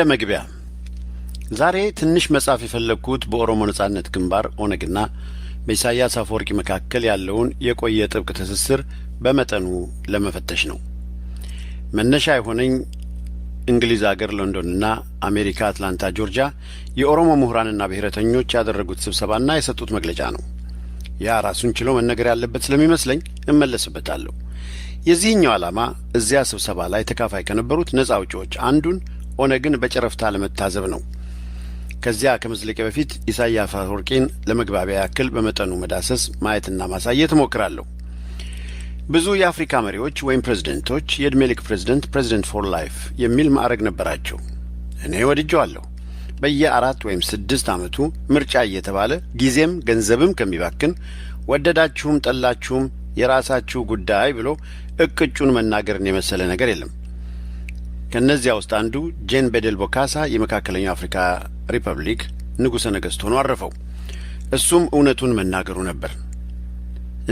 እንደ መግቢያ ዛሬ ትንሽ መጻፍ የፈለግኩት በኦሮሞ ነጻነት ግንባር ኦነግና በኢሳያስ አፈወርቂ መካከል ያለውን የቆየ ጥብቅ ትስስር በመጠኑ ለመፈተሽ ነው። መነሻ የሆነኝ እንግሊዝ አገር ሎንዶንና አሜሪካ አትላንታ ጆርጂያ የኦሮሞ ምሁራንና ብሔረተኞች ያደረጉት ስብሰባና የሰጡት መግለጫ ነው። ያ ራሱን ችሎ መነገር ያለበት ስለሚመስለኝ እመለስበታለሁ። የዚህኛው ዓላማ እዚያ ስብሰባ ላይ ተካፋይ ከነበሩት ነጻ አውጪዎች አንዱን ኦነግን በጨረፍታ ለመታዘብ ነው። ከዚያ ከመዝለቄ በፊት ኢሳያስ አፈወርቂን ለመግባቢያ ያክል በመጠኑ መዳሰስ ማየትና ማሳየት እሞክራለሁ። ብዙ የአፍሪካ መሪዎች ወይም ፕሬዝደንቶች የዕድሜ ልክ ፕሬዝደንት ፎር ላይፍ የሚል ማዕረግ ነበራቸው። እኔ ወድጀዋለሁ። በየ4 ወይም 6 ዓመቱ ምርጫ እየተባለ ጊዜም ገንዘብም ከሚባክን ወደዳችሁም ጠላችሁም የራሳችሁ ጉዳይ ብሎ እቅጩን መናገርን የመሰለ ነገር የለም። ከነዚያ ውስጥ አንዱ ጄን ቤደል ቦካሳ የመካከለኛው አፍሪካ ሪፐብሊክ ንጉሠ ነገሥት ሆኖ አረፈው። እሱም እውነቱን መናገሩ ነበር።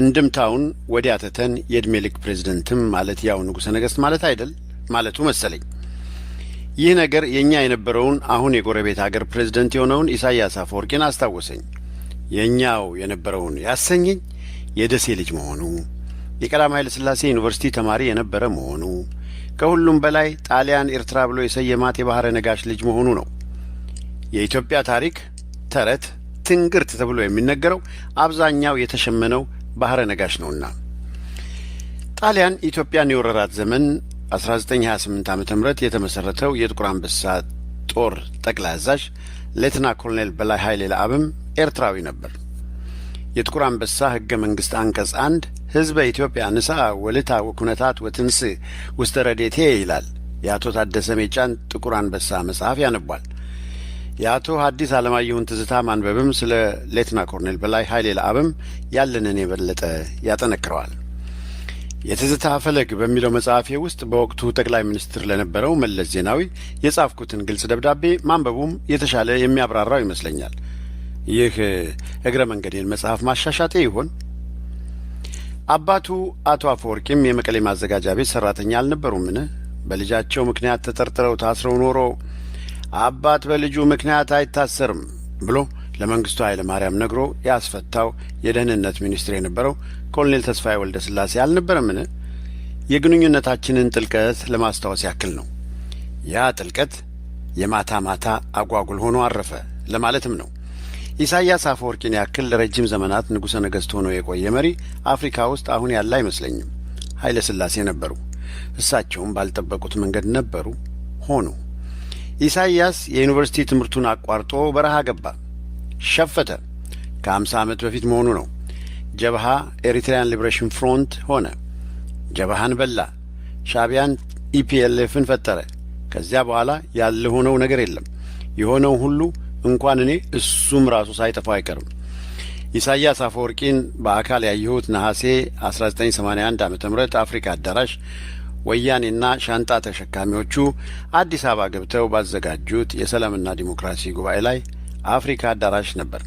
እንድምታውን ወዲያ ትተን የዕድሜ ልክ ፕሬዝደንትም ማለት ያው ንጉሠ ነገሥት ማለት አይደል ማለቱ መሰለኝ። ይህ ነገር የኛ የነበረውን አሁን የጎረቤት አገር ፕሬዝደንት የሆነውን ኢሳያስ አፈወርቂን አስታወሰኝ። የኛው የነበረውን ያሰኘኝ የደሴ ልጅ መሆኑ፣ የቀዳማዊ ኃይለ ሥላሴ ዩኒቨርሲቲ ተማሪ የነበረ መሆኑ፣ ከሁሉም በላይ ጣሊያን ኤርትራ ብሎ የሰየማት የባህረ ነጋሽ ልጅ መሆኑ ነው። የኢትዮጵያ ታሪክ ተረት ትንግርት ተብሎ የሚነገረው አብዛኛው የተሸመነው ባህረ ነጋሽ ነውና ጣሊያን ኢትዮጵያን የወረራት ዘመን 1928 ዓመተ ምህረት የተመሰረተው የጥቁር አንበሳ ጦር ጠቅላይ አዛዥ ሌተና ኮሎኔል በላይ ኃይሌ ለአብም ኤርትራዊ ነበር። የጥቁር አንበሳ ሕገ መንግሥት አንቀጽ 1 ሕዝበ ኢትዮጵያ ንሳ ወልታ ወኩነታት ወትንስ ውስተ ረዴቴ ይላል። የአቶ ታደሰ ሜጫን ጥቁር አንበሳ መጽሐፍ ያነቧል። የአቶ ሐዲስ ዓለማየሁን ትዝታ ማንበብም ስለ ሌተና ኮሎኔል በላይ ኃይሌ ለአብም ያለንን የበለጠ ያጠነክረዋል። የትዝታ ፈለግ በሚለው መጽሐፌ ውስጥ በወቅቱ ጠቅላይ ሚኒስትር ለነበረው መለስ ዜናዊ የጻፍኩትን ግልጽ ደብዳቤ ማንበቡም የተሻለ የሚያብራራው ይመስለኛል። ይህ እግረ መንገዴን መጽሐፍ ማሻሻጤ ይሆን? አባቱ አቶ አፈወርቂም የመቀሌ ማዘጋጃ ቤት ሠራተኛ አልነበሩምን? በልጃቸው ምክንያት ተጠርጥረው ታስረው ኖሮ አባት በልጁ ምክንያት አይታሰርም ብሎ ለመንግስቱ ኃይለ ማርያም ነግሮ ያስፈታው የደህንነት ሚኒስትር የነበረው ኮሎኔል ተስፋዬ ወልደ ሥላሴ አልነበረምን? የግንኙነታችንን ጥልቀት ለማስታወስ ያክል ነው። ያ ጥልቀት የማታ ማታ አጓጉል ሆኖ አረፈ ለማለትም ነው። ኢሳያስ አፈወርቂን ያክል ለረጅም ዘመናት ንጉሠ ነገሥት ሆኖ የቆየ መሪ አፍሪካ ውስጥ አሁን ያለ አይመስለኝም። ኃይለ ሥላሴ ነበሩ። እሳቸውም ባልጠበቁት መንገድ ነበሩ ሆኑ። ኢሳያስ የዩኒቨርሲቲ ትምህርቱን አቋርጦ በረሃ ገባ፣ ሸፈተ። ከ50 ዓመት በፊት መሆኑ ነው። ጀብሃ ኤሪትሪያን ሊብሬሽን ፍሮንት ሆነ። ጀብሃን በላ። ሻዕቢያን ኢፒኤልኤፍን ፈጠረ። ከዚያ በኋላ ያለ ሆነው ነገር የለም። የሆነው ሁሉ እንኳን እኔ እሱም ራሱ ሳይጠፋው አይቀርም። ኢሳያስ አፈወርቂን በአካል ያየሁት ነሐሴ 1981 ዓመተ ምህረት አፍሪካ አዳራሽ ወያኔና ሻንጣ ተሸካሚዎቹ አዲስ አበባ ገብተው ባዘጋጁት የሰላምና ዲሞክራሲ ጉባኤ ላይ አፍሪካ አዳራሽ ነበር።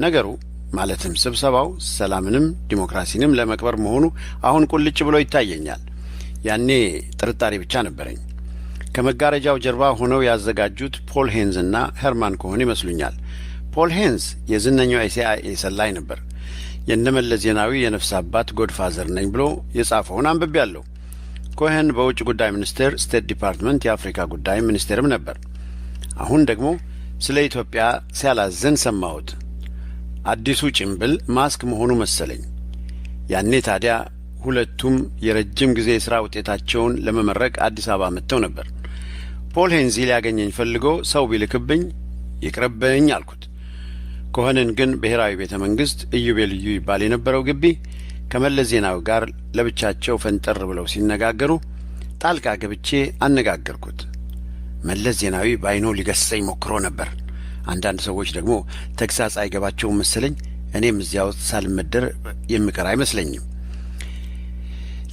ነገሩ ማለትም ስብሰባው ሰላምንም ዲሞክራሲንም ለመቅበር መሆኑ አሁን ቁልጭ ብሎ ይታየኛል። ያኔ ጥርጣሬ ብቻ ነበረኝ። ከመጋረጃው ጀርባ ሆነው ያዘጋጁት ፖል ሄንዝ እና ሄርማን ኮሄን ይመስሉኛል። ፖል ሄንዝ የዝነኛው የሲአይኤ ሰላይ ነበር። የእነመለስ ዜናዊ የነፍስ አባት ጎድፋዘር ነኝ ብሎ የጻፈውን አንብቤያለሁ። ኮሄን በውጭ ጉዳይ ሚኒስቴር ስቴት ዲፓርትመንት የአፍሪካ ጉዳይ ሚኒስቴርም ነበር። አሁን ደግሞ ስለ ኢትዮጵያ ሲያላዘን ሰማሁት። አዲሱ ጭምብል ማስክ መሆኑ መሰለኝ። ያኔ ታዲያ ሁለቱም የረጅም ጊዜ የሥራ ውጤታቸውን ለመመረቅ አዲስ አበባ መጥተው ነበር። ፖል ሄንዚ ሊያገኘኝ ፈልጎ ሰው ቢልክብኝ ይቅርብኝ አልኩት። ኮሄንን ግን ብሔራዊ ቤተ መንግሥት ኢዮቤልዩ ይባል የነበረው ግቢ ከመለስ ዜናዊ ጋር ለብቻቸው ፈንጠር ብለው ሲነጋገሩ ጣልቃ ገብቼ አነጋገርኩት። መለስ ዜናዊ በዓይኑ ሊገሥጸኝ ሞክሮ ነበር። አንዳንድ ሰዎች ደግሞ ተግሣጽ አይገባቸውም መሰለኝ። እኔም እዚያ ውስጥ ሳልመደር የምቀር አይመስለኝም።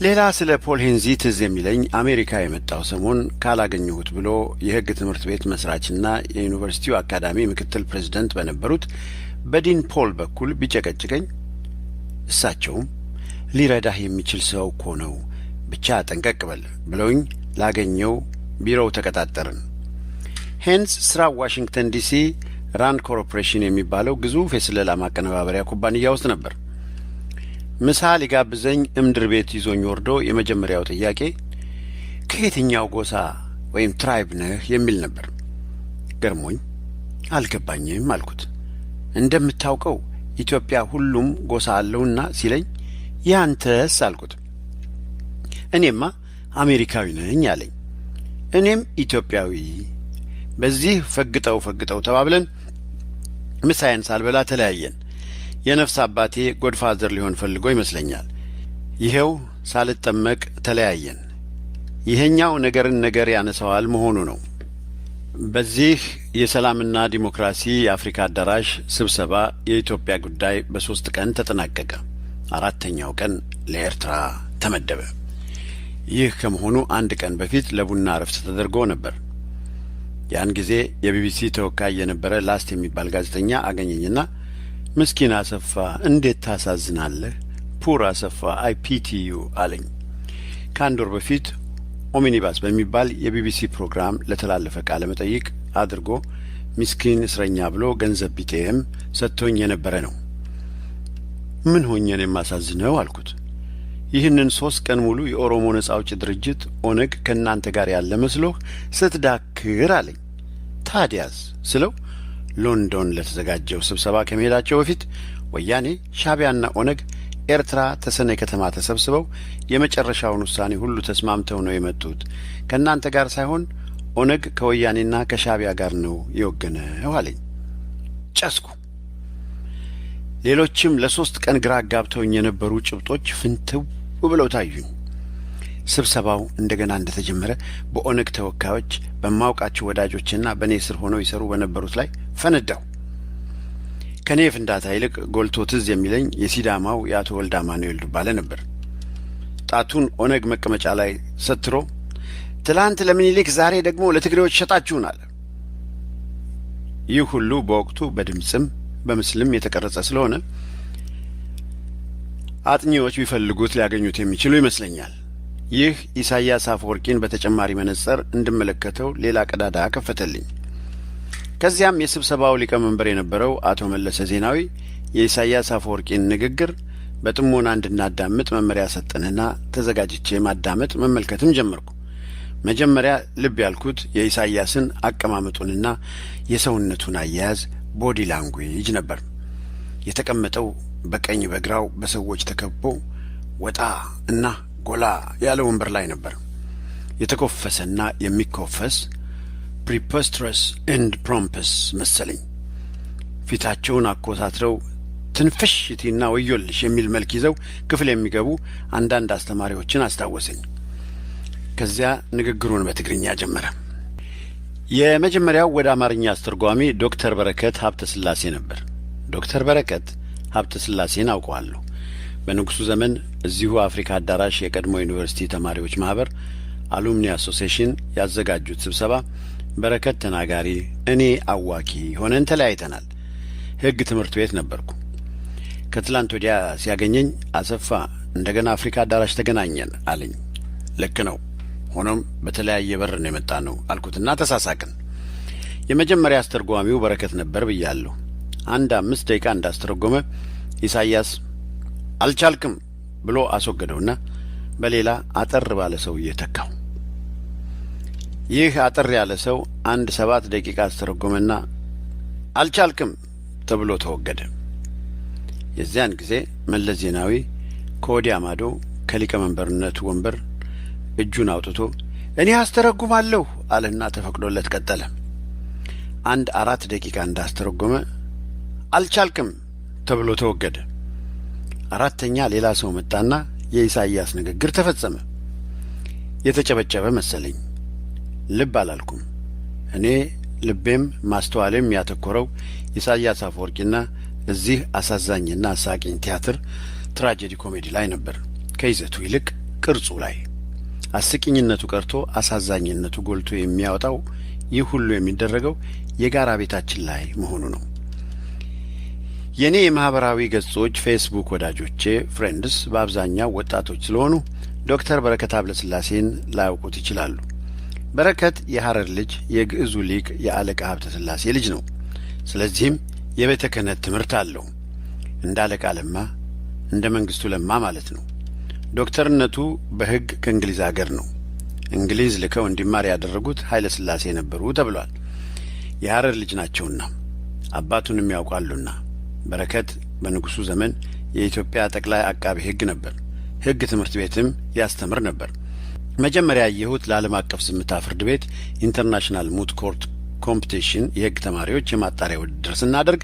ሌላ ስለ ፖል ሄንዚ ትዝ የሚለኝ አሜሪካ የመጣው ሰሞን ካላገኘሁት ብሎ የሕግ ትምህርት ቤት መስራችና የዩኒቨርሲቲው አካዳሚ ምክትል ፕሬዝደንት በነበሩት በዲን ፖል በኩል ቢጨቀጭቀኝ እሳቸውም ሊረዳህ የሚችል ሰው እኮ ነው፣ ብቻ ጠንቀቅ በል ብለውኝ ላገኘው ቢሮው ተቀጣጠርን። ሄንስ ስራ ዋሽንግተን ዲሲ ራንድ ኮርፖሬሽን የሚባለው ግዙፍ የስለላ ማቀነባበሪያ ኩባንያ ውስጥ ነበር። ምሳ ሊጋብዘኝ እምድር ቤት ይዞኝ ወርዶ የመጀመሪያው ጥያቄ ከየትኛው ጎሳ ወይም ትራይብ ነህ የሚል ነበር። ገርሞኝ አልገባኝም አልኩት። እንደምታውቀው ኢትዮጵያ ሁሉም ጎሳ አለውና ሲለኝ ያንተስ አልኩት። እኔማ አሜሪካዊ ነኝ አለኝ። እኔም ኢትዮጵያዊ። በዚህ ፈግጠው ተባብለን ምሳዬን ሳልበላ ተለያየን። የነፍስ አባቴ ጎድፋዘር ሊሆን ፈልጎ ይመስለኛል። ይሄው ሳልጠመቅ ተለያየን። ይሄኛው ነገርን ነገር ያነሳዋል መሆኑ ነው። በዚህ የሰላምና ዲሞክራሲ የአፍሪካ አዳራሽ ስብሰባ የኢትዮጵያ ጉዳይ በ3 ቀን ተጠናቀቀ። 4ኛው ቀን ለኤርትራ ተመደበ። ይህ ከመሆኑ 1 ቀን በፊት ለቡና እረፍት ተደርጎ ነበር። ያን ጊዜ የቢቢሲ ተወካይ የነበረ ላስት የሚባል ጋዜጠኛ አገኘኝና ምስኪን አሰፋ እንዴት ታሳዝናለህ፣ ፑር አሰፋ አይ ፒቲ ዩ አለኝ። ከ1 ወር በፊት ኦሚኒባስ በሚባል የቢቢሲ ፕሮግራም ለተላለፈ ቃለ መጠይቅ አድርጎ ምስኪን እስረኛ ብሎ ገንዘብ ቢጤም ሰጥቶኝ የነበረ ነው። ምን ሆኜን የማሳዝነው አልኩት። ይህንን 3 ቀን ሙሉ የኦሮሞ ነጻ አውጪ ድርጅት ኦነግ ከእናንተ ጋር ያለ መስሎህ ስትዳክር አለኝ። ታዲያስ ስለው ሎንዶን ለተዘጋጀው ስብሰባ ከመሄዳቸው በፊት ወያኔ፣ ሻዕቢያና ኦነግ ኤርትራ ተሰነይ ከተማ ተሰብስበው የመጨረሻውን ውሳኔ ሁሉ ተስማምተው ነው የመጡት። ከእናንተ ጋር ሳይሆን ኦነግ ከወያኔና ከሻዕቢያ ጋር ነው የወገነው አለኝ። ጨስኩ። ሌሎችም ለ3 ቀን ግራ አጋብተውኝ የነበሩ ጭብጦች ፍንትው ብለው ታዩኝ። ስብሰባው እንደገና እንደተጀመረ በኦነግ ተወካዮች በማውቃቸው ወዳጆችና በእኔ ስር ሆነው ይሰሩ በነበሩት ላይ ፈነዳው። ከኔ ፍንዳታ ይልቅ ጎልቶ ትዝ የሚለኝ የሲዳማው የአቶ ወልደ አማኑኤል ዱባለ ነበር። ጣቱን ኦነግ መቀመጫ ላይ ሰትሮ ትላንት ለምኒልክ ዛሬ ደግሞ ለትግሬዎች ሸጣችሁናል። ይህ ሁሉ በወቅቱ በድምፅም በምስልም የተቀረጸ ስለሆነ አጥኚዎች ቢፈልጉት ሊያገኙት የሚችሉ ይመስለኛል። ይህ ኢሳያስ አፈወርቂን በተጨማሪ መነጽር እንድመለከተው ሌላ ቀዳዳ ከፈተልኝ። ከዚያም የስብሰባው ሊቀመንበር የነበረው አቶ መለሰ ዜናዊ የኢሳያስ አፈወርቂን ንግግር በጥሞና እንድናዳምጥ መመሪያ ሰጠንና ተዘጋጅቼ ማዳመጥ መመልከትም ጀመርኩ። መጀመሪያ ልብ ያልኩት የኢሳያስን አቀማመጡንና የሰውነቱን አያያዝ ቦዲ ላንጉዌጅ ነበር። የተቀመጠው በቀኝ በግራው በሰዎች ተከቦ ወጣ እና ጎላ ያለ ወንበር ላይ ነበር። የተኮፈሰና የሚኮፈስ ፕሪፖስትረስ ኤንድ ፕሮምፐስ መሰለኝ። ፊታቸውን አኮሳትረው ትንፍሽ እቲና ወዮልሽ የሚል መልክ ይዘው ክፍል የሚገቡ አንዳንድ አስተማሪዎችን አስታወሰኝ። ከዚያ ንግግሩን በትግርኛ ጀመረ። የመጀመሪያው ወደ አማርኛ አስተርጓሚ ዶክተር በረከት ሀብተ ስላሴ ነበር። ዶክተር በረከት ሀብተ ስላሴን አውቀዋለሁ። በንጉሱ ዘመን እዚሁ አፍሪካ አዳራሽ የቀድሞ ዩኒቨርሲቲ ተማሪዎች ማህበር አሉምኒ አሶሲዬሽን ያዘጋጁት ስብሰባ በረከት ተናጋሪ፣ እኔ አዋኪ ሆነን ተለያይተናል። ሕግ ትምህርት ቤት ነበርኩ። ከትላንት ወዲያ ሲያገኘኝ አሰፋ እንደገና አፍሪካ አዳራሽ ተገናኘን አለኝ። ልክ ነው፣ ሆኖም በተለያየ በር ነው የመጣ ነው አልኩትና ተሳሳቅን። የመጀመሪያ አስተርጓሚው በረከት ነበር ብያለሁ። 5 ደቂቃ እንዳስተረጎመ ኢሳያስ አልቻልክም ብሎ አስወገደውና በሌላ አጠር ባለ ሰውዬ ተካው። ይህ አጠር ያለ ሰው 7 ደቂቃ አስተረጎመና አልቻልክም ተብሎ ተወገደ። የዚያን ጊዜ መለስ ዜናዊ ከወዲያ ማዶ ከሊቀመንበርነቱ ወንበር እጁን አውጥቶ እኔ አስተረጉማለሁ አለና ተፈቅዶለት ቀጠለ። 4 ደቂቃ እንዳስተረጎመ አልቻልክም ተብሎ ተወገደ። 4ኛ ሌላ ሰው መጣና የኢሳያስ ንግግር ተፈጸመ። የተጨበጨበ መሰለኝ። ልብ አላልኩም። እኔ ልቤም ማስተዋሌም ያተኮረው ኢሳያስ አፈወርቂና እዚህ አሳዛኝና አሳቂኝ ቲያትር ትራጀዲ ኮሜዲ ላይ ነበር፣ ከይዘቱ ይልቅ ቅርጹ ላይ። አስቂኝነቱ ቀርቶ አሳዛኝነቱ ጎልቶ የሚያወጣው ይህ ሁሉ የሚደረገው የጋራ ቤታችን ላይ መሆኑ ነው። የኔ የማህበራዊ ገጾች ፌስቡክ ወዳጆቼ ፍሬንድስ በአብዛኛው ወጣቶች ስለሆኑ ዶክተር በረከት ሀብተስላሴን ላያውቁት ይችላሉ። በረከት የሐረር ልጅ የግዕዙ ሊቅ የአለቃ ሀብተ ሥላሴ ልጅ ነው። ስለዚህም የቤተ ክህነት ትምህርት አለው። እንደ አለቃ ለማ፣ እንደ መንግስቱ ለማ ማለት ነው። ዶክተርነቱ በሕግ ከእንግሊዝ አገር ነው። እንግሊዝ ልከው እንዲማር ያደረጉት ኃይለ ሥላሴ ነበሩ ተብሏል። የሐረር ልጅ ናቸውና አባቱንም ያውቃሉና። በረከት በንጉሡ ዘመን የኢትዮጵያ ጠቅላይ አቃቤ ሕግ ነበር። ሕግ ትምህርት ቤትም ያስተምር ነበር። መጀመሪያ ያየሁት ለዓለም አቀፍ ዝምታ ፍርድ ቤት ኢንተርናሽናል ሙት ኮርት ኮምፒቲሽን የሕግ ተማሪዎች የማጣሪያ ውድድር ስናደርግ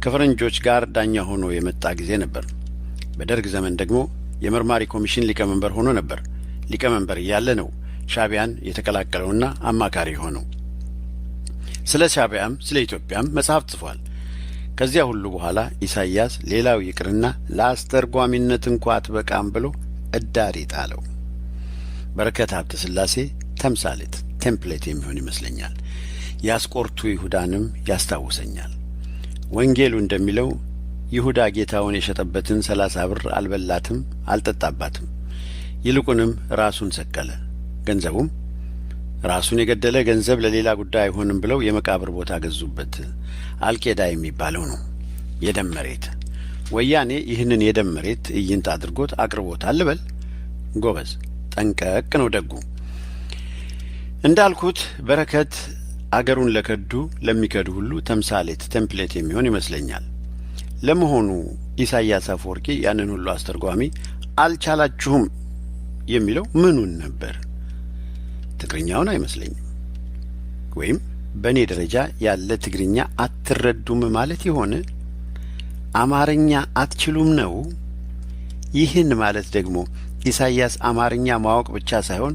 ከፈረንጆች ጋር ዳኛ ሆኖ የመጣ ጊዜ ነበር። በደርግ ዘመን ደግሞ የመርማሪ ኮሚሽን ሊቀመንበር ሆኖ ነበር። ሊቀመንበር እያለ ነው ሻዕቢያን የተቀላቀለውና አማካሪ ሆነው። ስለ ሻዕቢያም ስለ ኢትዮጵያም መጽሐፍ ጽፏል። ከዚያ ሁሉ በኋላ ኢሳይያስ ሌላው ይቅርና ለአስተርጓሚነት እንኳ አትበቃም ብሎ እዳሪ ጣለው። በረከት ሀብተ ሥላሴ ተምሳሌት ቴምፕሌት የሚሆን ይመስለኛል። የአስቆርቱ ይሁዳንም ያስታውሰኛል። ወንጌሉ እንደሚለው ይሁዳ ጌታውን የሸጠበትን 30 ብር አልበላትም አልጠጣባትም፣ ይልቁንም ራሱን ሰቀለ። ገንዘቡም ራሱን የገደለ ገንዘብ ለሌላ ጉዳይ አይሆንም ብለው የመቃብር ቦታ ገዙበት። አልቄዳ የሚባለው ነው የደም መሬት። ወያኔ ይህንን የደም መሬት ትዕይንት አድርጎት አቅርቦታል ልበል። ጎበዝ ጠንቀቅ ነው ደጉ። እንዳልኩት በረከት አገሩን ለከዱ ለሚከዱ ሁሉ ተምሳሌት ቴምፕሌት የሚሆን ይመስለኛል። ለመሆኑ ኢሳይያስ አፈወርቂ ያንን ሁሉ አስተርጓሚ አልቻላችሁም የሚለው ምኑን ነበር? ትግርኛውን አይመስለኝም። ወይም በእኔ ደረጃ ያለ ትግርኛ አትረዱም ማለት ይሆን? አማርኛ አትችሉም ነው? ይህን ማለት ደግሞ ኢሳይያስ አማርኛ ማወቅ ብቻ ሳይሆን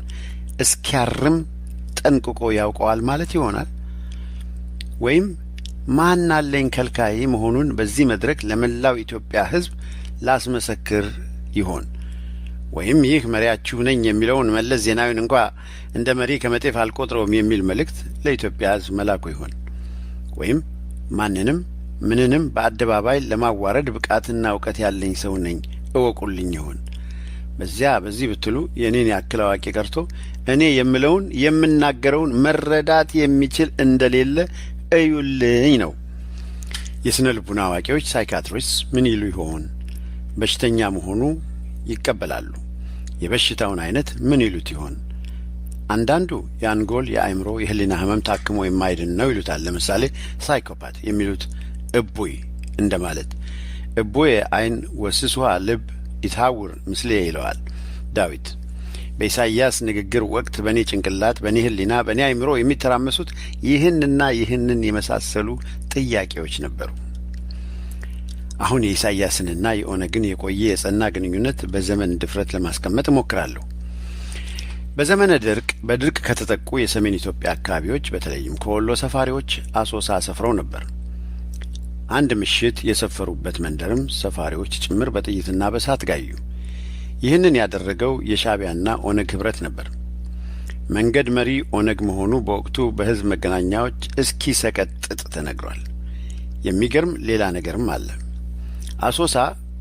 እስኪያርም ጠንቅቆ ያውቀዋል ማለት ይሆናል? ወይም ማን አለኝ ከልካይ መሆኑን በዚህ መድረክ ለመላው ኢትዮጵያ ሕዝብ ላስመሰክር ይሆን? ወይም ይህ መሪያችሁ ነኝ የሚለውን መለስ ዜናዊን እንኳ እንደ መሪ ከመጤፍ አልቆጥረውም የሚል መልእክት ለኢትዮጵያ ሕዝብ መላኩ ይሆን? ወይም ማንንም ምንንም በአደባባይ ለማዋረድ ብቃትና እውቀት ያለኝ ሰው ነኝ እወቁልኝ ይሆን? በዚያ በዚህ ብትሉ የእኔን ያክል አዋቂ ቀርቶ እኔ የምለውን የምናገረውን መረዳት የሚችል እንደሌለ እዩልኝ ነው። የስነ ልቡና አዋቂዎች ሳይካትሪስት ምን ይሉ ይሆን? በሽተኛ መሆኑ ይቀበላሉ። የበሽታውን አይነት ምን ይሉት ይሆን? አንዳንዱ የአንጎል የአእምሮ የህሊና ህመም ታክሞ የማይድን ነው ይሉታል። ለምሳሌ ሳይኮፓት የሚሉት እቡይ እንደማለት። እቡይ አይን ወስስዋ ልብ ይታውር ምስሌ ይለዋል ዳዊት። በኢሳይያስ ንግግር ወቅት በእኔ ጭንቅላት፣ በእኔ ህሊና፣ በእኔ አእምሮ የሚተራመሱት ይህንና ይህንን የመሳሰሉ ጥያቄዎች ነበሩ። አሁን የኢሳይያስንና የኦነግን የቆየ የጸና ግንኙነት በዘመን ድፍረት ለማስቀመጥ እሞክራለሁ። በዘመነ ድርቅ በድርቅ ከተጠቁ የሰሜን ኢትዮጵያ አካባቢዎች በተለይም ከወሎ ሰፋሪዎች አሶሳ ሰፍረው ነበር። አንድ ምሽት የሰፈሩበት መንደርም ሰፋሪዎች ጭምር በጥይትና በሳት ጋዩ። ይህንን ያደረገው የሻዕቢያና ኦነግ ህብረት ነበር። መንገድ መሪ ኦነግ መሆኑ በወቅቱ በህዝብ መገናኛዎች እስኪ ሰቀጥጥ ተነግሯል። የሚገርም ሌላ ነገርም አለ። አሶሳ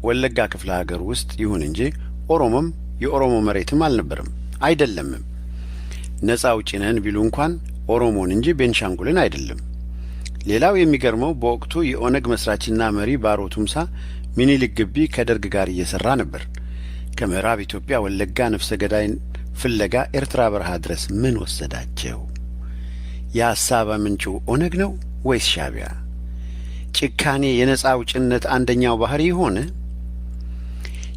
ወለጋ ክፍለ ሀገር ውስጥ ይሁን እንጂ ኦሮሞም የኦሮሞ መሬትም አልነበረም አይደለምም። ነጻ አውጪ ነን ቢሉ እንኳን ኦሮሞን እንጂ ቤንሻንጉልን አይደለም። ሌላው የሚገርመው በወቅቱ የኦነግ መስራችና መሪ ባሮ ቱምሳ ሚኒሊክ ግቢ ከደርግ ጋር እየሰራ ነበር። ከምዕራብ ኢትዮጵያ ወለጋ ነፍሰ ገዳይን ፍለጋ ኤርትራ በረሃ ድረስ ምን ወሰዳቸው? የሐሳብ ምንጩ ኦነግ ነው ወይስ ሻዕቢያ? ጭካኔ የነጻ አውጭነት አንደኛው ባህሪ ሆነ?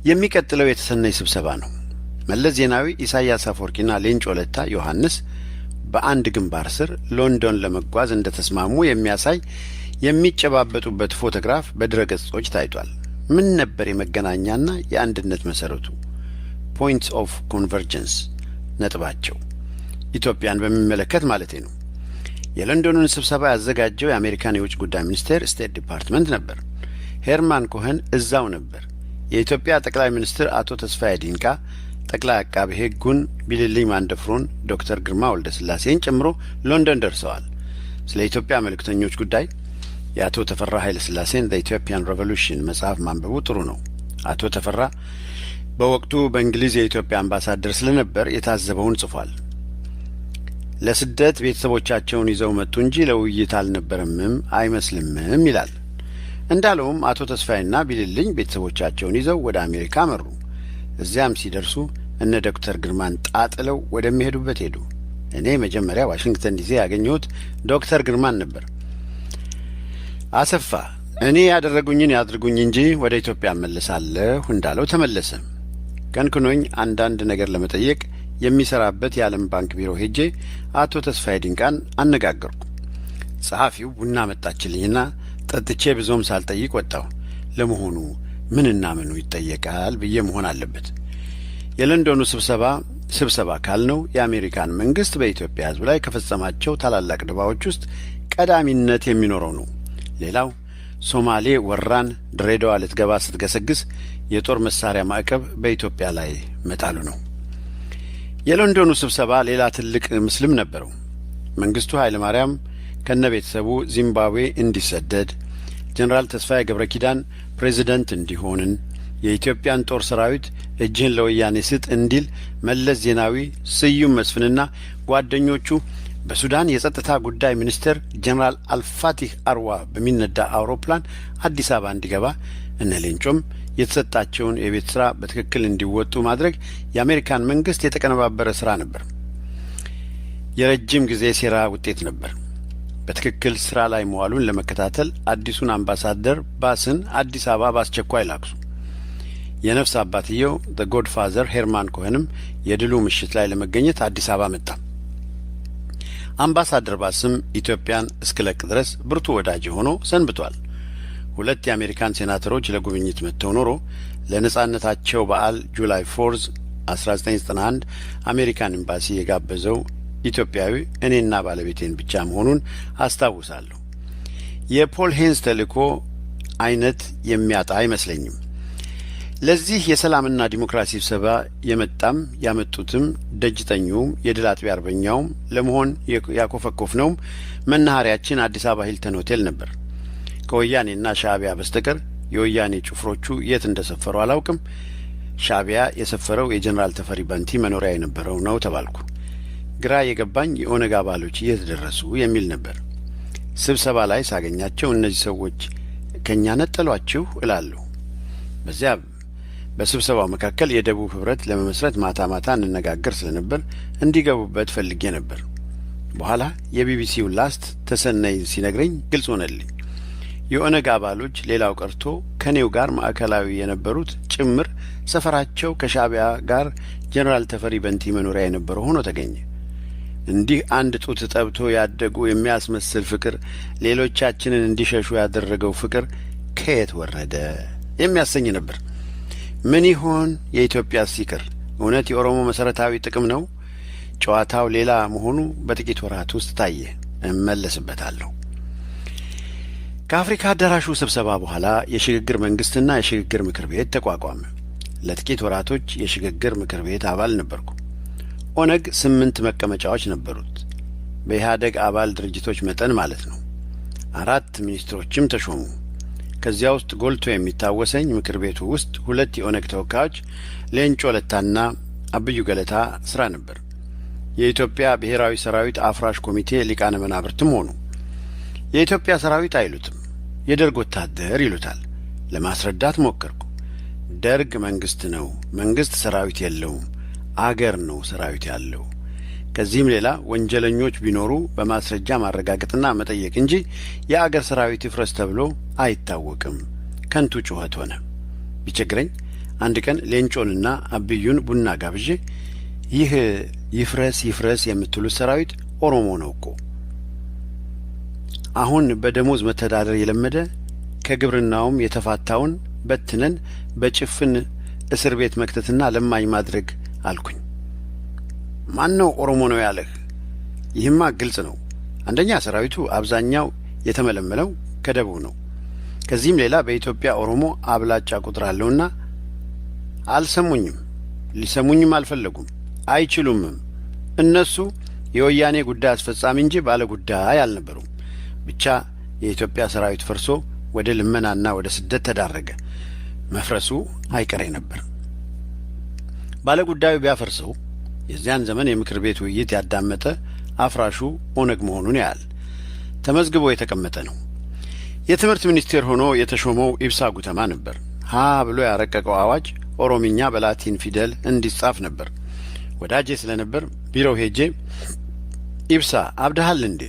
የሚቀጥለው የተሰነይ ስብሰባ ነው። መለስ ዜናዊ፣ ኢሳይያስ አፈወርቂና ሌንጮ ለታ ዮሐንስ በአንድ ግንባር ስር ሎንዶን ለመጓዝ እንደተስማሙ የሚያሳይ የሚጨባበጡበት ፎቶግራፍ በድረገጾች ታይቷል። ምን ነበር የመገናኛና የአንድነት መሰረቱ? ፖይንትስ ኦፍ ኮንቨርጀንስ ነጥባቸው ኢትዮጵያን በሚመለከት ማለቴ ነው። የለንዶኑን ስብሰባ ያዘጋጀው የአሜሪካን የውጭ ጉዳይ ሚኒስቴር ስቴት ዲፓርትመንት ነበር። ሄርማን ኮኸን እዛው ነበር። የኢትዮጵያ ጠቅላይ ሚኒስትር አቶ ተስፋዬ ዲንቃ፣ ጠቅላይ አቃቤ ሕጉን ቢልልኝ ማንደፍሮን፣ ዶክተር ግርማ ወልደ ስላሴን ጨምሮ ሎንዶን ደርሰዋል። ስለ ኢትዮጵያ መልእክተኞች ጉዳይ የአቶ ተፈራ ኃይለ ስላሴን ዘ ኢትዮጵያን ሬቮሉሽን መጽሐፍ ማንበቡ ጥሩ ነው። አቶ ተፈራ በወቅቱ በእንግሊዝ የኢትዮጵያ አምባሳደር ስለነበር የታዘበውን ጽፏል። ለስደት ቤተሰቦቻቸውን ይዘው መጡ እንጂ ለውይይት አልነበረምም አይመስልምም ይላል። እንዳለውም አቶ ተስፋዬና ቢልልኝ ቤተሰቦቻቸውን ይዘው ወደ አሜሪካ አመሩ። እዚያም ሲደርሱ እነ ዶክተር ግርማን ጣጥለው ወደሚሄዱበት ሄዱ። እኔ መጀመሪያ ዋሽንግተን ዲሲ ያገኘሁት ዶክተር ግርማን ነበር። አሰፋ እኔ ያደረጉኝን ያድርጉኝ እንጂ ወደ ኢትዮጵያ እመለሳለሁ እንዳለው ተመለሰ። ከንክኖኝ አንዳንድ ነገር ለመጠየቅ የሚሰራበት የዓለም ባንክ ቢሮ ሄጄ አቶ ተስፋዬ ድንቃን አነጋገርኩ። ጸሐፊው ቡና መጣችልኝና ጠጥቼ ብዙም ሳልጠይቅ ወጣሁ። ለመሆኑ ምንና ምኑ ይጠየቃል ብዬ መሆን አለበት። የለንደኑ ስብሰባ ካልነው የአሜሪካን መንግስት በኢትዮጵያ ሕዝብ ላይ ከፈጸማቸው ታላላቅ ድባዎች ውስጥ ቀዳሚነት የሚኖረው ነው። ሌላው ሶማሌ ወራን ድሬዳዋ ልትገባ ስትገሰግስ የጦር መሳሪያ ማዕቀብ በኢትዮጵያ ላይ መጣሉ ነው። የለንደኑ ስብሰባ ሌላ ትልቅ ምስልም ነበረው። መንግስቱ ኃይለ ማርያም ከነ ቤተሰቡ ዚምባብዌ እንዲሰደድ፣ ጀነራል ተስፋዬ ገብረ ኪዳን ፕሬዚደንት እንዲሆንን፣ የኢትዮጵያን ጦር ሰራዊት እጅህን ለወያኔ ስጥ እንዲል መለስ ዜናዊ፣ ስዩም መስፍንና ጓደኞቹ በሱዳን የጸጥታ ጉዳይ ሚኒስትር ጀነራል አልፋቲህ አርዋ በሚነዳ አውሮፕላን አዲስ አበባ እንዲገባ፣ እነ ሌንጮም የተሰጣቸውን የቤት ሥራ በትክክል እንዲወጡ ማድረግ የአሜሪካን መንግስት የተቀነባበረ ሥራ ነበር። የረጅም ጊዜ ሴራ ውጤት ነበር። በትክክል ሥራ ላይ መዋሉን ለመከታተል አዲሱን አምባሳደር ባስን አዲስ አበባ በአስቸኳይ ላክሱ። የነፍስ አባትየው ዘ ጎድፋዘር ሄርማን ኮሄንም የድሉ ምሽት ላይ ለመገኘት አዲስ አበባ መጣ። አምባሳደር ባስም ኢትዮጵያን እስክለቅ ድረስ ብርቱ ወዳጅ ሆኖ ሰንብቷል። 2 የአሜሪካን ሴናተሮች ለጉብኝት መጥተው ኖሮ ለነጻነታቸው በዓል ጁላይ 4 1991 አሜሪካን ኤምባሲ የጋበዘው ኢትዮጵያዊ እኔና ባለቤቴን ብቻ መሆኑን አስታውሳለሁ። የፖል ሄንስ ተልእኮ አይነት የሚያጣ አይመስለኝም። ለዚህ የሰላምና ዲሞክራሲ ስብሰባ የመጣም ያመጡትም ደጅጠኙም የድል አጥቢያ አርበኛውም ለመሆን ያኮፈኮፍነውም መናኸሪያችን አዲስ አበባ ሂልተን ሆቴል ነበር። ከወያኔና ሻዕቢያ በስተቀር የወያኔ ጭፍሮቹ የት እንደሰፈሩ አላውቅም። ሻዕቢያ የሰፈረው የጀነራል ተፈሪ በንቲ መኖሪያ የነበረው ነው ተባልኩ። ግራ የገባኝ የኦነግ አባሎች የት ደረሱ የሚል ነበር። ስብሰባ ላይ ሳገኛቸው እነዚህ ሰዎች ከእኛ ነጠሏችሁ እላለሁ። በዚያ በስብሰባው መካከል የደቡብ ህብረት ለመመስረት ማታ ማታ እንነጋገር ስለነበር እንዲገቡበት ፈልጌ ነበር። በኋላ የቢቢሲው ላስት ተሰነይ ሲነግረኝ ግልጽ ሆነልኝ። የኦነግ አባሎች ሌላው ቀርቶ ከኔው ጋር ማዕከላዊ የነበሩት ጭምር ሰፈራቸው ከሻዕቢያ ጋር ጀነራል ተፈሪ በንቲ መኖሪያ የነበረው ሆኖ ተገኘ። እንዲህ አንድ ጡት ጠብቶ ያደጉ የሚያስመስል ፍቅር ሌሎቻችንን እንዲሸሹ ያደረገው ፍቅር ከየት ወረደ የሚያሰኝ ነበር። ምን ይሆን የኢትዮጵያ ሲቅር? እውነት የኦሮሞ መሰረታዊ ጥቅም ነው? ጨዋታው ሌላ መሆኑ በጥቂት ወራት ውስጥ ታየ። እመለስበታለሁ። ከአፍሪካ አዳራሹ ስብሰባ በኋላ የሽግግር መንግስትና የሽግግር ምክር ቤት ተቋቋመ። ለጥቂት ወራቶች የሽግግር ምክር ቤት አባል ነበርኩ። ኦነግ 8 መቀመጫዎች ነበሩት። በኢህአደግ አባል ድርጅቶች መጠን ማለት ነው። 4 ሚኒስትሮችም ተሾሙ። ከዚያ ውስጥ ጎልቶ የሚታወሰኝ ምክር ቤቱ ውስጥ 2 የኦነግ ተወካዮች ሌንጮ ለታና አብዩ ገለታ ስራ ነበር። የኢትዮጵያ ብሔራዊ ሰራዊት አፍራሽ ኮሚቴ ሊቃነ መናብርትም ሆኑ። የኢትዮጵያ ሰራዊት አይሉትም፣ የደርግ ወታደር ይሉታል። ለማስረዳት ሞከርኩ። ደርግ መንግስት ነው፣ መንግስት ሰራዊት የለውም፣ አገር ነው ሰራዊት ያለው። ከዚህም ሌላ ወንጀለኞች ቢኖሩ በማስረጃ ማረጋገጥና መጠየቅ እንጂ የአገር ሰራዊት ይፍረስ ተብሎ አይታወቅም። ከንቱ ጩኸት ሆነ። ቢቸግረኝ አንድ ቀን ሌንጮንና አብዩን ቡና ጋብዤ ይህ ይፍረስ የምትሉት ሰራዊት ኦሮሞ ነው እኮ፣ አሁን በደሞዝ መተዳደር የለመደ ከግብርናውም የተፋታውን በትነን በጭፍን እስር ቤት መክተትና ለማኝ ማድረግ አልኩኝ። ማን ነው ኦሮሞ ነው ያለህ? ይህማ ግልጽ ነው። አንደኛ ሰራዊቱ አብዛኛው የተመለመለው ከደቡብ ነው። ከዚህም ሌላ በኢትዮጵያ ኦሮሞ አብላጫ ቁጥር አለውና አልሰሙኝም፣ ሊሰሙኝም አልፈለጉም፣ አይችሉምም። እነሱ የወያኔ ጉዳይ አስፈጻሚ እንጂ ባለ ጉዳይ አልነበሩም። ብቻ የኢትዮጵያ ሰራዊት ፈርሶ ወደ ልመናና ወደ ስደት ተዳረገ። መፍረሱ አይቀሬ ነበር። ባለ ጉዳዩ ቢያፈርሰው የዚያን ዘመን የምክር ቤት ውይይት ያዳመጠ አፍራሹ ኦነግ መሆኑን ያያል። ተመዝግቦ የተቀመጠ ነው። የትምህርት ሚኒስቴር ሆኖ የተሾመው ኢብሳ ጉተማ ነበር። ሀ ብሎ ያረቀቀው አዋጅ ኦሮምኛ በላቲን ፊደል እንዲጻፍ ነበር። ወዳጄ ስለነበር ቢሮው ሄጄ ኢብሳ አብደሃል እንዴ?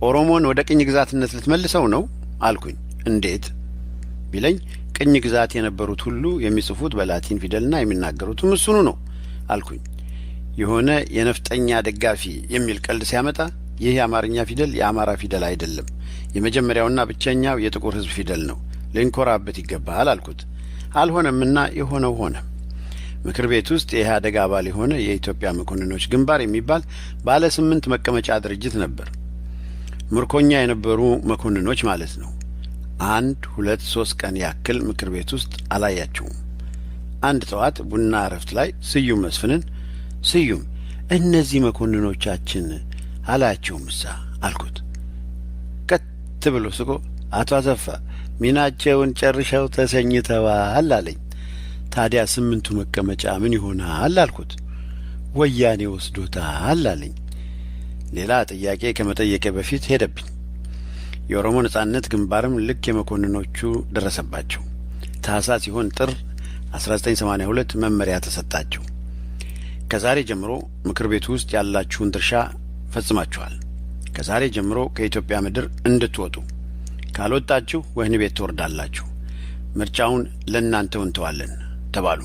ኦሮሞን ወደ ቅኝ ግዛትነት ልትመልሰው ነው አልኩኝ። እንዴት ቢለኝ ቅኝ ግዛት የነበሩት ሁሉ የሚጽፉት በላቲን ፊደልና የሚናገሩትም እሱኑ ነው አልኩኝ። የሆነ የነፍጠኛ ደጋፊ የሚል ቀልድ ሲያመጣ ይህ የአማርኛ ፊደል የአማራ ፊደል አይደለም፣ የመጀመሪያውና ብቸኛው የጥቁር ሕዝብ ፊደል ነው፣ ልንኮራበት ይገባል አልኩት። አልሆነምና የሆነው ሆነ። ምክር ቤት ውስጥ የኢህአዴግ አባል የሆነ የኢትዮጵያ መኮንኖች ግንባር የሚባል ባለ 8 መቀመጫ ድርጅት ነበር። ምርኮኛ የነበሩ መኮንኖች ማለት ነው። 1 2 3 ቀን ያክል ምክር ቤት ውስጥ አላያቸውም። አንድ ጠዋት ቡና እረፍት ላይ ስዩም መስፍንን ስዩም እነዚህ መኮንኖቻችን አላያቸውም እሳ አልኩት። ቀጥ ብሎ ስቆ አቶ አሰፋ ሚናቸውን ጨርሸው ተሰኝተዋል አለኝ። ታዲያ 8ቱ መቀመጫ ምን ይሆናል አልኩት። ወያኔ ወስዶታል አለኝ። ሌላ ጥያቄ ከመጠየቄ በፊት ሄደብኝ። የኦሮሞ ነጻነት ግንባርም ልክ የመኮንኖቹ ደረሰባቸው። ታህሳስ ሲሆን ጥር 1982 መመሪያ ተሰጣቸው። ከዛሬ ጀምሮ ምክር ቤቱ ውስጥ ያላችሁን ድርሻ ፈጽማችኋል። ከዛሬ ጀምሮ ከኢትዮጵያ ምድር እንድትወጡ፣ ካልወጣችሁ ወህኒ ቤት ትወርዳላችሁ፣ ምርጫውን ለእናንተው እንተዋለን ተባሉ።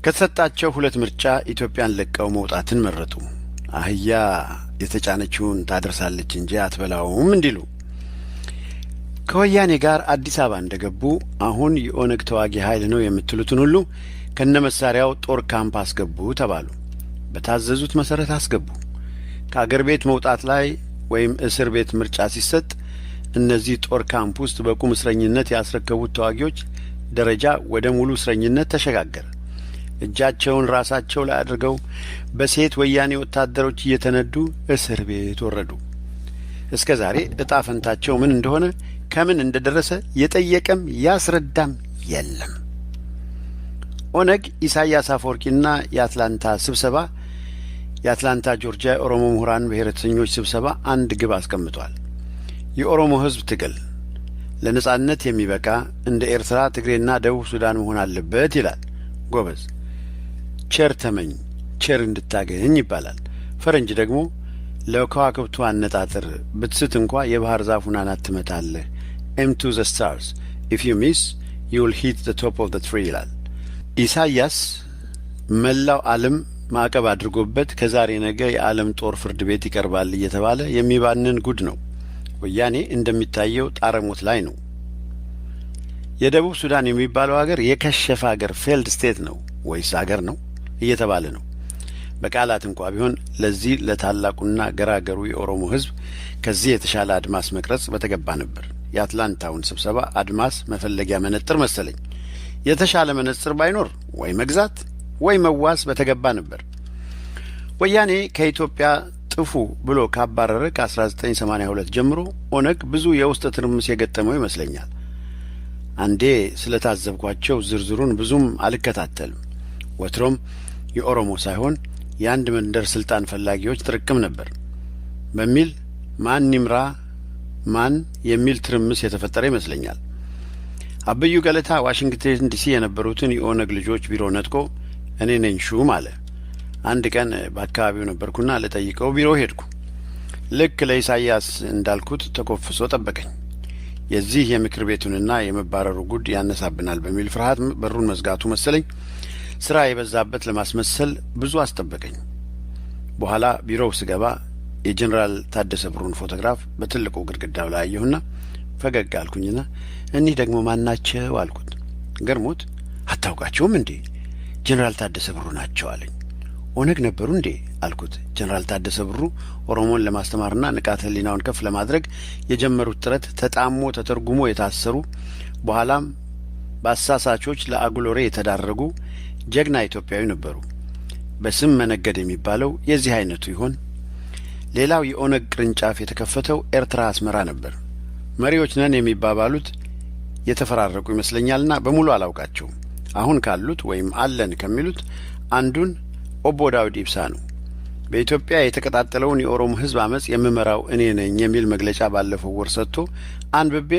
ከተሰጣቸው 2 ምርጫ ኢትዮጵያን ለቀው መውጣትን መረጡ። አህያ የተጫነችውን ታደርሳለች እንጂ አትበላውም እንዲሉ ከወያኔ ጋር አዲስ አበባ እንደገቡ አሁን የኦነግ ተዋጊ ኃይል ነው የምትሉትን ሁሉ ከነመሳሪያው ጦር ካምፕ አስገቡ ተባሉ። በታዘዙት መሰረት አስገቡ። ከአገር ቤት መውጣት ላይ ወይም እስር ቤት ምርጫ ሲሰጥ እነዚህ ጦር ካምፕ ውስጥ በቁም እስረኝነት ያስረከቡት ተዋጊዎች ደረጃ ወደ ሙሉ እስረኝነት ተሸጋገረ። እጃቸውን ራሳቸው ላይ አድርገው በሴት ወያኔ ወታደሮች እየተነዱ እስር ቤት ወረዱ። እስከ ዛሬ እጣ ፈንታቸው ምን እንደሆነ ከምን እንደደረሰ የጠየቀም ያስረዳም የለም። ኦነግ ኢሳያስ አፈወርቂና የአትላንታ ጆርጂያ የኦሮሞ ምሁራን ብሔረተኞች ስብሰባ አንድ ግብ አስቀምጧል። የኦሮሞ ሕዝብ ትግል ለነጻነት የሚበቃ እንደ ኤርትራ፣ ትግሬና ደቡብ ሱዳን መሆን አለበት ይላል። ጎበዝ። ቸር ተመኝ ቸር እንድታገኝ ይባላል። ፈረንጅ ደግሞ ለከዋክብቱ አነጣጥር ብትስት እንኳ የባህር ዛፉን አናት ትመታለህ። ኤም ቱ ዘ ስታርስ ኢፍ ዩ ሚስ ዩ ዊል ሂት ዘ ቶፕ ኦፍ ዘ ትሪ ይላል። ኢሳያስ መላው ዓለም ማዕቀብ አድርጎበት ከዛሬ ነገ የዓለም ጦር ፍርድ ቤት ይቀርባል እየተባለ የሚባንን ጉድ ነው። ወያኔ እንደሚታየው ጣረሞት ላይ ነው። የደቡብ ሱዳን የሚባለው ሀገር የከሸፈ ሀገር ፌልድ ስቴት ነው ወይስ ሀገር ነው እየተባለ ነው። በቃላት እንኳ ቢሆን ለዚህ ለታላቁና ገራገሩ የኦሮሞ ሕዝብ ከዚህ የተሻለ አድማስ መቅረጽ በተገባ ነበር። የአትላንታውን ስብሰባ አድማስ መፈለጊያ መነጽር መሰለኝ። የተሻለ መነጽር ባይኖር ወይ መግዛት ወይ መዋስ በተገባ ነበር። ወያኔ ከኢትዮጵያ ጥፉ ብሎ ካባረረ ከ1982 ጀምሮ ኦነግ ብዙ የውስጥ ትርምስ የገጠመው ይመስለኛል። አንዴ ስለታዘብኳቸው ዝርዝሩን ብዙም አልከታተልም። ወትሮም የኦሮሞ ሳይሆን የአንድ መንደር ስልጣን ፈላጊዎች ጥርቅም ነበር በሚል ማን ይምራ ማን የሚል ትርምስ የተፈጠረ ይመስለኛል። አብዩ ገለታ ዋሽንግተን ዲሲ የነበሩትን የኦነግ ልጆች ቢሮ ነጥቆ እኔ ነኝ ሹም አለ። አንድ ቀን በአካባቢው ነበርኩና ለጠይቀው ቢሮ ሄድኩ። ልክ ለኢሳያስ እንዳልኩት ተኮፍሶ ጠበቀኝ። የዚህ የምክር ቤቱንና የመባረሩ ጉድ ያነሳብናል በሚል ፍርሃት በሩን መዝጋቱ መሰለኝ ስራ የበዛበት ለማስመሰል ብዙ አስጠበቀኝ። በኋላ ቢሮው ስገባ የጀነራል ታደሰ ብሩን ፎቶግራፍ በትልቁ ግድግዳው ላይ አየሁና ፈገግ አልኩኝና እኒህ ደግሞ ማናቸው አልኩት። ገርሞት አታውቃቸውም እንዴ? ጀነራል ታደሰ ብሩ ናቸው አለኝ። ኦነግ ነበሩ እንዴ አልኩት። ጀነራል ታደሰ ብሩ ኦሮሞን ለማስተማርና ንቃተ ህሊናውን ከፍ ለማድረግ የጀመሩት ጥረት ተጣሞ ተተርጉሞ የታሰሩ በኋላም በአሳሳቾች ለአጉሎሬ የተዳረጉ ጀግና ኢትዮጵያዊ ነበሩ። በስም መነገድ የሚባለው የዚህ አይነቱ ይሆን? ሌላው የኦነግ ቅርንጫፍ የተከፈተው ኤርትራ አስመራ ነበር። መሪዎች ነን የሚባባሉት የተፈራረቁ ይመስለኛልና በሙሉ በኢትዮጵያ የተቀጣጠለውን የኦሮሞ ሕዝብ አመጽ የምመራው እኔ ነኝ የሚል መግለጫ ባለፈው ወር ሰጥቶ አንብቤ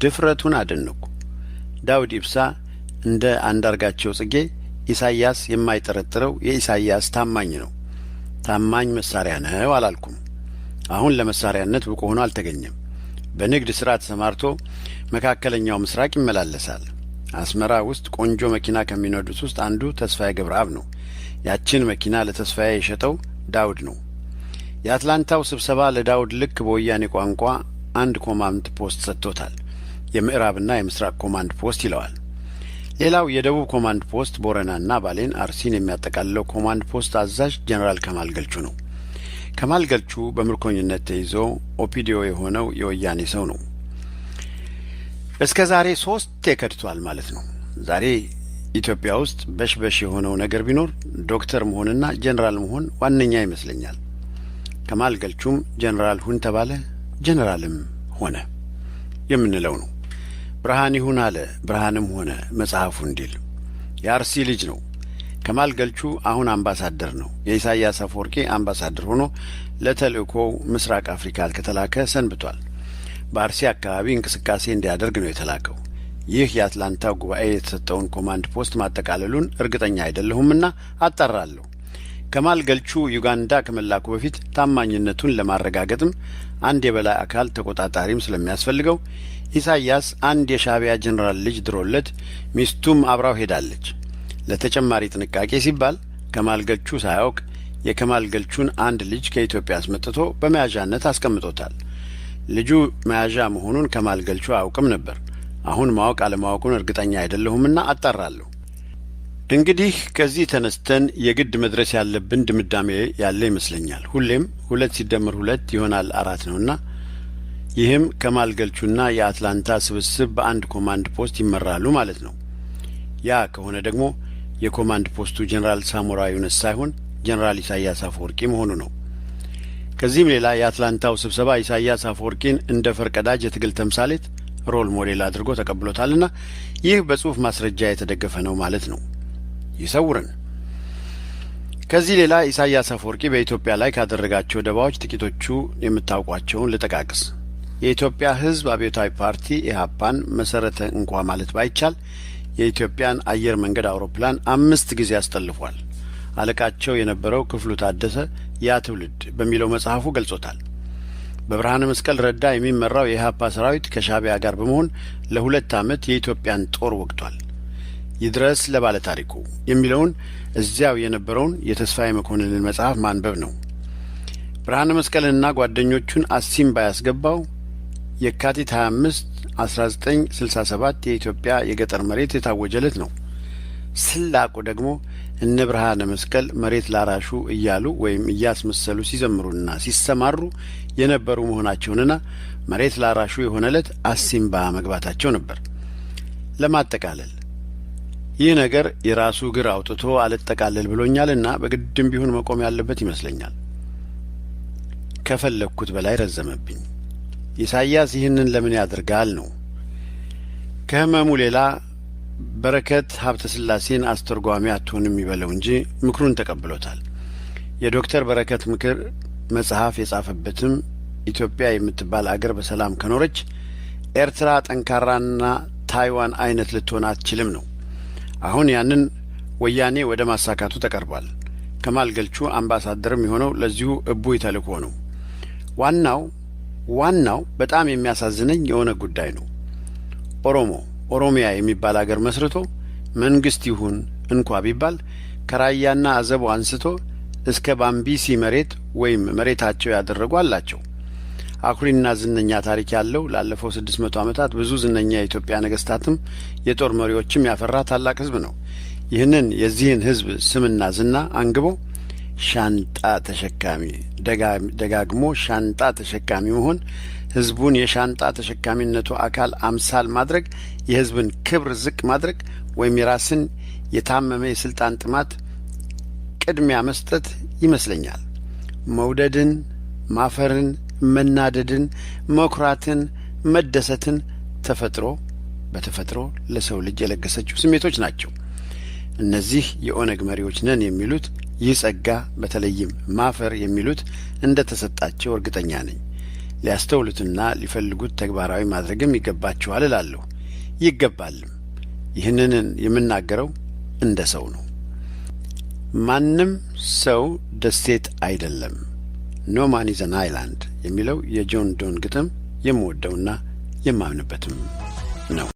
ድፍረቱን አደነኩ። ዳውድ ኢብሳ እንደ አንዳርጋቸው ጽጌ ኢሳያስ የማይጠረጥረው የኢሳያስ ታማኝ ነው። ታማኝ መሳሪያ ነው አላልኩም። አሁን ለመሳሪያነት ብቁ ሆኖ አልተገኘም። በንግድ ሥራ ተሰማርቶ መካከለኛው ምስራቅ ይመላለሳል። አስመራ ውስጥ ቆንጆ መኪና ከሚነዱት ውስጥ አንዱ ተስፋዬ ገብረአብ ነው። ያችን መኪና ለተስፋዬ የሸጠው ዳውድ ነው። የአትላንታው ስብሰባ ለዳውድ ልክ በወያኔ ቋንቋ አንድ ኮማንድ ፖስት ሰጥቶታል። የምዕራብና የምስራቅ ኮማንድ ፖስት ይለዋል። ሌላው የደቡብ ኮማንድ ፖስት ቦረናና ባሌን አርሲን የሚያጠቃልለው ኮማንድ ፖስት አዛዥ ጀነራል ከማል ገልቹ ነው። ከማል ገልቹ በምርኮኝነት ተይዞ ኦፒዲዮ የሆነው የወያኔ ሰው ነው። እስከ ዛሬ 3 ከድቷል ማለት ነው። ዛሬ ኢትዮጵያ ውስጥ በሽበሽ የሆነው ነገር ቢኖር ዶክተር መሆንና ጀነራል መሆን ዋነኛ ይመስለኛል። ከማል ገልቹም ጀነራል ሁን ተባለ፣ ጀነራልም ሆነ የምንለው ነው። ብርሃን ይሁን አለ፣ ብርሃንም ሆነ መጽሐፉ እንዲል የአርሲ ልጅ ነው። ከማል ገልቹ አሁን አምባሳደር ነው። የኢሳያስ አፈወርቂ አምባሳደር ሆኖ ለተልእኮው ምስራቅ አፍሪካ ከተላከ ሰንብቷል። በአርሲ አካባቢ እንቅስቃሴ እንዲያደርግ ነው የተላከው። ይህ የአትላንታ ጉባኤ የተሰጠውን ኮማንድ ፖስት ማጠቃለሉን እርግጠኛ አይደለሁምና አጣራለሁ። ከማል ገልቹ ዩጋንዳ ከመላኩ በፊት ታማኝነቱን ለማረጋገጥም አንድ የበላይ አካል ተቆጣጣሪም ስለሚያስፈልገው ኢሳያስ አንድ የሻዕቢያ ጀነራል ልጅ ድሮለት ሚስቱም አብራው ሄዳለች። ለተጨማሪ ጥንቃቄ ሲባል ከማል ገልቹ ሳያውቅ የከማል ገልቹን አንድ ልጅ ከኢትዮጵያ አስመጥቶ በመያዣነት አስቀምጦታል። ልጁ መያዣ መሆኑን ከማል ገልቹ አያውቅም ነበር። አሁን ማወቅ አለማወቁን እርግጠኛ አይደለሁምና አጣራለሁ። እንግዲህ ከዚህ ተነስተን የግድ መድረስ ያለብን ድምዳሜ ያለ ይመስለኛል። ሁሌም 2 ሲደመር 2 ይሆናል 4 ነውና ይህም ከማል ገልቹና የአትላንታ ስብስብ በአንድ ኮማንድ ፖስት ይመራሉ ማለት ነው። ያ ከሆነ ደግሞ የኮማንድ ፖስቱ ጀነራል ሳሞራ ዩኑስ ሳይሆን ጀነራል ኢሳያስ አፈወርቂ መሆኑ ነው። ከዚህም ሌላ የአትላንታው ስብሰባ ኢሳያስ አፈወርቂን እንደ ፈርቀዳጅ የትግል ተምሳሌት ሮል ሞዴል አድርጎ ተቀብሎታልና ይህ በጽሑፍ ማስረጃ የተደገፈ ነው ማለት ነው። ይሰውረን። ከዚህ ሌላ ኢሳያስ አፈወርቂ በኢትዮጵያ ላይ ካደረጋቸው ደባዎች ጥቂቶቹ የምታውቋቸውን ልጠቃቅስ። የኢትዮጵያ ሕዝብ አብዮታዊ ፓርቲ ኢህአፓን መሰረተ እንኳ ማለት ባይቻል የኢትዮጵያን አየር መንገድ አውሮፕላን 5 ጊዜ አስጠልፏል። አለቃቸው የነበረው ክፍሉ ታደሰ ያ ትውልድ በሚለው መጽሐፉ ገልጾታል። በብርሃነ መስቀል ረዳ የሚመራው የኢህአፓ ሰራዊት ከሻዕቢያ ጋር በመሆን ለ2 ዓመት የኢትዮጵያን ጦር ወግቷል። ይድረስ ለባለ ታሪኩ የሚለውን እዚያው የነበረውን የተስፋዬ መኮንንን መጽሐፍ ማንበብ ነው። ብርሃነ መስቀልና ጓደኞቹን አሲምባ ያስገባው የካቲት 25 1967 የኢትዮጵያ የገጠር መሬት የታወጀለት ነው። ስላቁ ደግሞ እነ ብርሃነ መስቀል መሬት ላራሹ እያሉ ወይም እያስመሰሉ ሲዘምሩና ሲሰማሩ የነበሩ መሆናቸውንና መሬት ላራሹ የሆነለት አሲምባ መግባታቸው ነበር። ለማጠቃለል ይህ ነገር የራሱ እግር አውጥቶ አልጠቃለል ብሎኛልና በግድም ቢሆን መቆም ያለበት ይመስለኛል። ከፈለግኩት በላይ ረዘመብኝ። ኢሳያስ ይህንን ለምን ያደርጋል ነው። ከህመሙ ሌላ በረከት ሀብተ ስላሴን አስተርጓሚ አትሆንም ይበለው እንጂ ምክሩን ተቀብሎታል። የዶክተር በረከት ምክር መጽሐፍ የጻፈበትም ኢትዮጵያ የምትባል አገር በሰላም ከኖረች ኤርትራ ጠንካራና ታይዋን አይነት ልትሆን አትችልም ነው። አሁን ያንን ወያኔ ወደ ማሳካቱ ተቀርቧል። ከማል ገልቹ አምባሳደርም የሆነው ለዚሁ እቡይ ተልእኮ ነው። ዋናው በጣም የሚያሳዝነኝ የሆነ ጉዳይ ነው። ኦሮሚያ የሚባል አገር መስርቶ መንግስት ይሁን እንኳ ቢባል ከራያና አዘቦ አንስቶ እስከ ባምቢሲ መሬት ወይም መሬታቸው ያደረጉ አላቸው። አኩሪና ዝነኛ ታሪክ ያለው ላለፈው 600 ዓመታት ብዙ ዝነኛ የኢትዮጵያ ነገስታትም የጦር መሪዎችም ያፈራ ታላቅ ህዝብ ነው። ይህንን የዚህን ህዝብ ስምና ዝና አንግቦ ሻንጣ ተሸካሚ ደጋግሞ ሻንጣ ተሸካሚ መሆን፣ ህዝቡን የሻንጣ ተሸካሚነቱ አካል አምሳል ማድረግ፣ የህዝብን ክብር ዝቅ ማድረግ ወይም የራስን የታመመ የስልጣን ጥማት ቅድሚያ መስጠት ይመስለኛል። መውደድን፣ ማፈርን፣ መናደድን፣ መኩራትን፣ መደሰትን በተፈጥሮ ለሰው ልጅ የለገሰችው ስሜቶች ናቸው። እነዚህ የኦነግ መሪዎች ነን የሚሉት ይህ ጸጋ በተለይም ማፈር የሚሉት እንደ ተሰጣቸው እርግጠኛ ነኝ። ሊያስተውሉትና ሊፈልጉት ተግባራዊ ማድረግም ይገባቸዋል እላለሁ። ይገባልም። ይህንን የምናገረው እንደ ሰው ነው። ማንም ሰው ደሴት አይደለም። ኖ ማን ኢዝ አን አይላንድ የሚለው የጆን ዶን ግጥም የምወደውና የማምንበትም ነው።